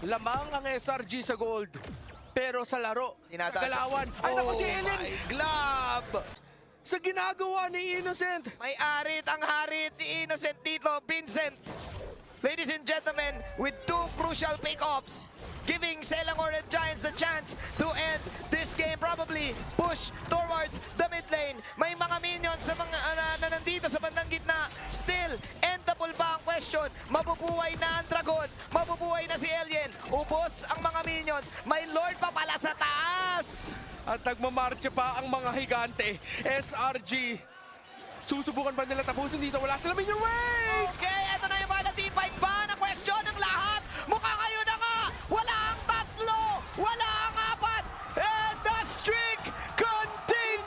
lamang ang SRG sa gold. Pero sa laro, sa Tinataas- galawan, ay naku si Alien! my glove! Sa ginagawa ni Innocent! May arit ang harit ni Innocent dito, Vincent. Ladies and gentlemen, with two crucial pick-ups, giving Selangor Red Giants the chance to end this game, probably push towards the mid lane. May mga minions na, na nandito sa bandang gitna. Still, endable ba ang question? Mabubuhay na ang Dragon, mabubuhay na si Alien. Ubos ang mga minions, may Lord pa pala sa taas. At nagmamarcha pa ang mga higante. SRG. Susubukan ba nila tapusin dito? Wala sila minion waves! Okay, eto na yung mga team fight ba na question ng lahat.